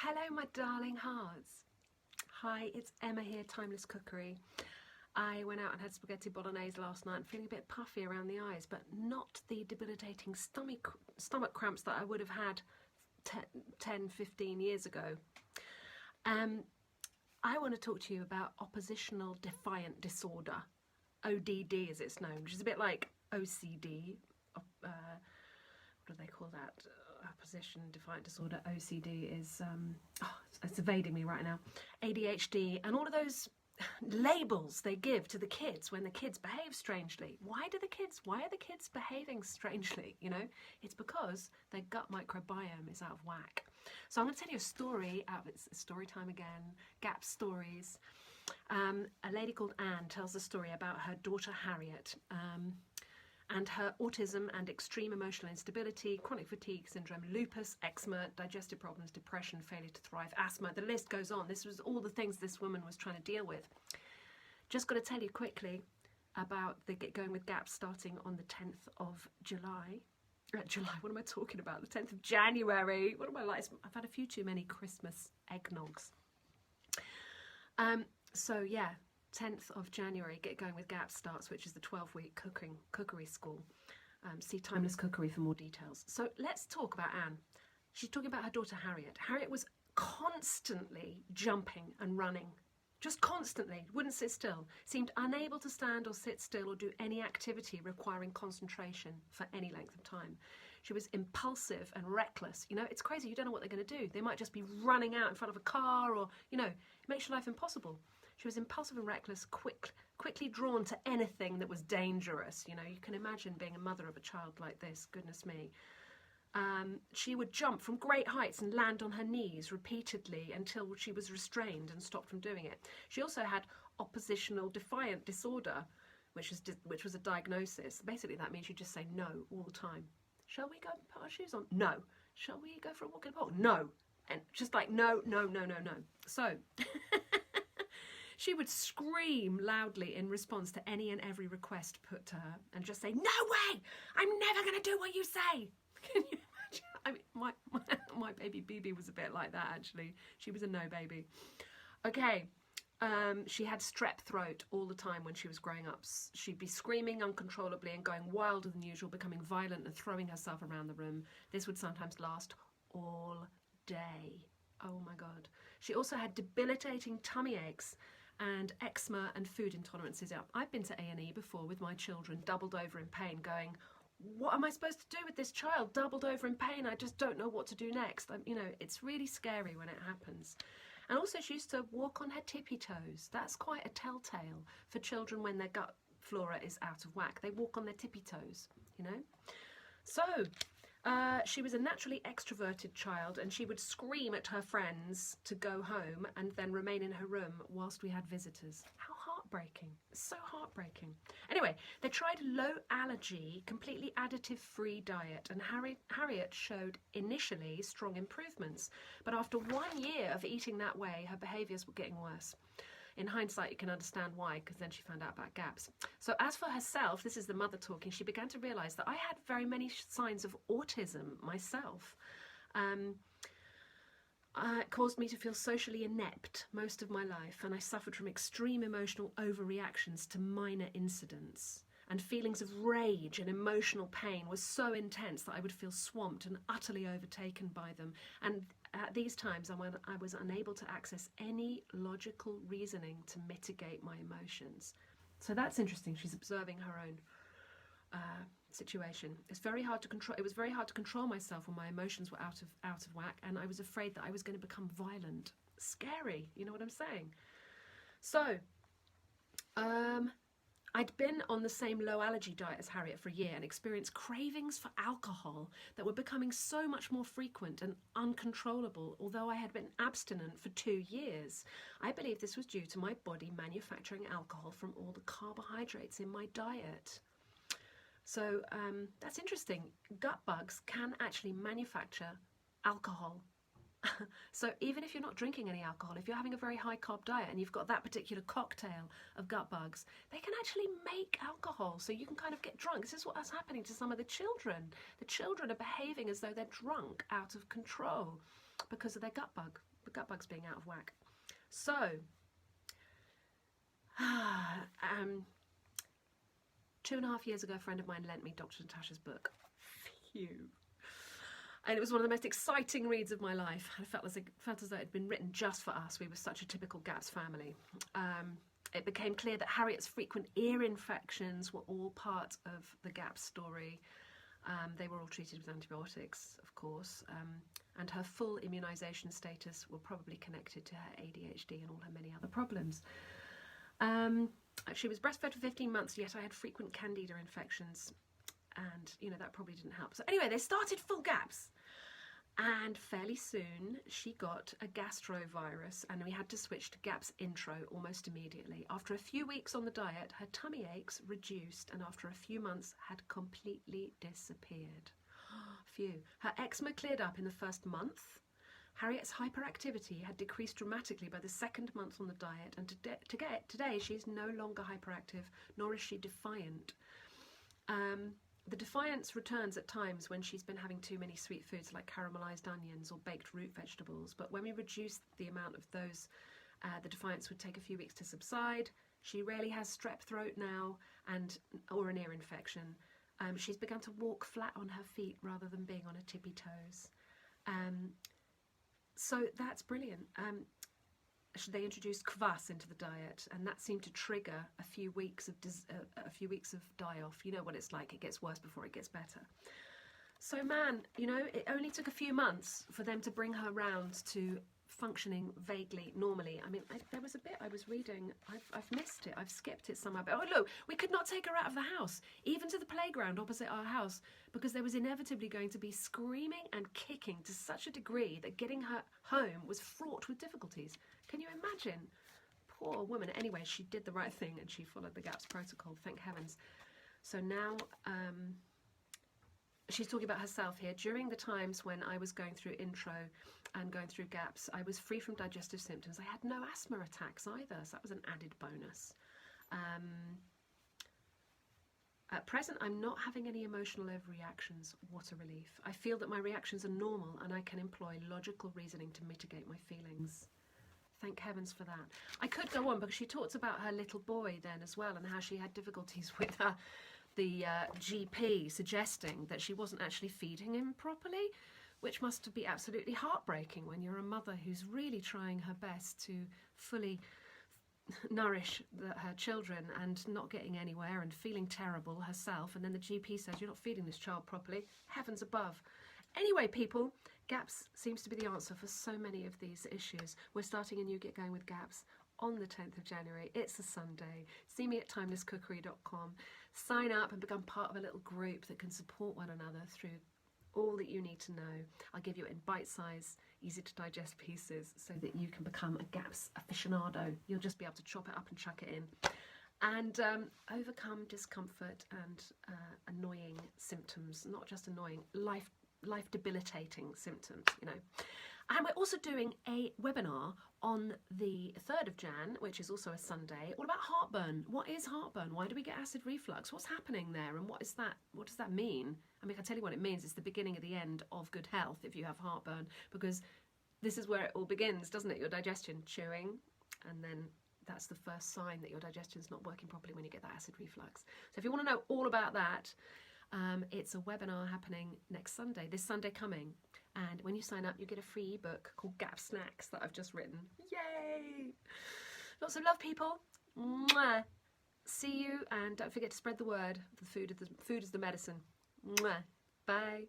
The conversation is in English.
Hello my darling hearts. Hi, it's Emma here, Timeless Cookery. I went out and had spaghetti bolognese last night, feeling a bit puffy around the eyes, but not the debilitating stomach cramps that I would have had 10, 15 years ago. I want to talk to you about oppositional defiant disorder, ODD as it's known, which is a bit like OCD. What do they call that? Opposition defiant disorder. OCD is it's evading me right now. ADHD and all of those labels they give to the kids when the kids behave strangely. Why are the kids behaving strangely? You know, it's because their gut microbiome is out of whack. So I'm going to tell you a story out of it's story time again. Gap stories. A lady called Anne tells a story about her daughter Harriet. And her autism and extreme emotional instability, chronic fatigue syndrome, lupus, eczema, digestive problems, depression, failure to thrive, asthma, the list goes on. This was all the things this woman was trying to deal with. Just got to tell you quickly about the Get Going with Gaps starting on the 10th of July. What am I talking about? The 10th of January. What am I like? I've had a few too many Christmas eggnogs. So yeah. 10th of January, Get Going with Gaps starts, which is the 12-week cookery school. See Timeless Cookery for more details. So let's talk about Anne. She's talking about her daughter Harriet. Harriet was constantly jumping and running, just constantly, wouldn't sit still, seemed unable to stand or sit still or do any activity requiring concentration for any length of time. She was impulsive and reckless. You know, it's crazy, you don't know what they're going to do. They might just be running out in front of a car or, you know, it makes your life impossible. She was impulsive and reckless, quickly drawn to anything that was dangerous. You know, you can imagine being a mother of a child like this, goodness me. She would jump from great heights and land on her knees repeatedly until she was restrained and stopped from doing it. She also had oppositional defiant disorder, which was a diagnosis. Basically, that means you just say no all the time. Shall we go and put our shoes on? No. Shall we go for a walk in the park? No. And just like, no, no, no, no, no. So... She would scream loudly in response to any and every request put to her and just say, no way, I'm never going to do what you say. Can you imagine? I mean, my baby BB was a bit like that, actually. She was a no baby. Okay, she had strep throat all the time when she was growing up. She'd be screaming uncontrollably and going wilder than usual, becoming violent and throwing herself around the room. This would sometimes last all day. Oh my God. She also had debilitating tummy aches and eczema and food intolerances. I've been to A&E before with my children, doubled over in pain, going, what am I supposed to do with this child? Doubled over in pain, I just don't know what to do next. You know, it's really scary when it happens. And also she used to walk on her tippy toes. That's quite a telltale for children when their gut flora is out of whack. They walk on their tippy toes, you know. So she was a naturally extroverted child, and she would scream at her friends to go home and then remain in her room whilst we had visitors. How heartbreaking. So heartbreaking. Anyway, they tried a low allergy, completely additive free diet, and Harriet showed initially strong improvements. But after 1 year of eating that way, her behaviours were getting worse. In hindsight, you can understand why, because then she found out about gaps. So as for herself, this is the mother talking, she began to realise that I had very many signs of autism myself. It caused me to feel socially inept most of my life, and I suffered from extreme emotional overreactions to minor incidents. And feelings of rage and emotional pain was so intense that I would feel swamped and utterly overtaken by them. And at these times, I was unable to access any logical reasoning to mitigate my emotions. So that's interesting. She's observing her own situation. It's very hard to control. It was very hard to control myself when my emotions were out of whack, and I was afraid that I was going to become violent. Scary. You know what I'm saying? So, I'd been on the same low allergy diet as Harriet for a year and experienced cravings for alcohol that were becoming so much more frequent and uncontrollable, although I had been abstinent for 2 years. I believe this was due to my body manufacturing alcohol from all the carbohydrates in my diet. So that's interesting. Gut bugs can actually manufacture alcohol. So even if you're not drinking any alcohol, if you're having a very high carb diet and you've got that particular cocktail of gut bugs, they can actually make alcohol, so you can kind of get drunk. This is what's happening to some of the children. The children are behaving as though they're drunk out of control because of their gut bug the gut bug's being out of whack. So, 2.5 years ago, a friend of mine lent me Dr. Natasha's book. Phew. And it was one of the most exciting reads of my life. I felt as though it had been written just for us. We were such a typical GAPS family. It became clear that Harriet's frequent ear infections were all part of the GAPS story. They were all treated with antibiotics, of course, and her full immunisation status were probably connected to her ADHD and all her many other problems. She was breastfed for 15 months, yet I had frequent candida infections, and, you know, that probably didn't help. So anyway, they started full GAPS, and fairly soon she got a gastrovirus, and we had to switch to GAPS Intro almost immediately. After a few weeks on the diet, her tummy aches reduced, and after a few months had completely disappeared. Phew. Her eczema cleared up in the first month. Harriet's hyperactivity had decreased dramatically by the second month on the diet, and today she's no longer hyperactive, nor is she defiant. The defiance returns at times when she's been having too many sweet foods like caramelised onions or baked root vegetables, but when we reduced the amount of those, the defiance would take a few weeks to subside. She rarely has strep throat now or an ear infection. She's begun to walk flat on her feet rather than being on her tippy toes. So that's brilliant. They introduced kvass into the diet, and that seemed to trigger a few weeks of die-off. You know what it's like. It gets worse before it gets better. So, man, you know, it only took a few months for them to bring her round to functioning vaguely normally. I mean, there was a bit I was reading. I've missed it. I've skipped it somewhere. But, oh, look, we could not take her out of the house, even to the playground opposite our house, because there was inevitably going to be screaming and kicking to such a degree that getting her home was fraught with difficulties. Can you imagine? Poor woman. Anyway, she did the right thing and she followed the GAPS protocol, thank heavens. So now she's talking about herself here. During the times when I was going through Intro and going through GAPS, I was free from digestive symptoms. I had no asthma attacks either, so that was an added bonus. At present, I'm not having any emotional overreactions. What a relief. I feel that my reactions are normal and I can employ logical reasoning to mitigate my feelings. Thank heavens for that. I could go on because she talks about her little boy then as well, and how she had difficulties with the GP suggesting that she wasn't actually feeding him properly, which must be absolutely heartbreaking when you're a mother who's really trying her best to fully nourish her children and not getting anywhere and feeling terrible herself, and then the GP says you're not feeding this child properly. Heavens above. Anyway, people, GAPS seems to be the answer for so many of these issues. We're starting a new Get Going with GAPS on the 10th of January. It's a Sunday. See me at timelesscookery.com. Sign up and become part of a little group that can support one another through all that you need to know. I'll give you it in bite-size, easy to digest pieces so that you can become a GAPS aficionado. You'll just be able to chop it up and chuck it in. And overcome discomfort and annoying symptoms, not just annoying, life debilitating symptoms, you know. And we're also doing a webinar on the 3rd of Jan, which is also a Sunday, all about heartburn. What is heartburn? Why do we get acid reflux? What's happening there? And what is that? What does that mean? I mean, I can tell you what it means. It's the beginning of the end of good health if you have heartburn, because this is where it all begins, doesn't it? Your digestion, chewing, and then that's the first sign that your digestion's not working properly when you get that acid reflux. So if you want to know all about that, it's a webinar happening next Sunday, this Sunday coming. And when you sign up, you get a free ebook called GAPS Snacks that I've just written. Yay! Lots of love, people. Mwah. See you, and don't forget to spread the word. The food is the medicine. Mwah. Bye.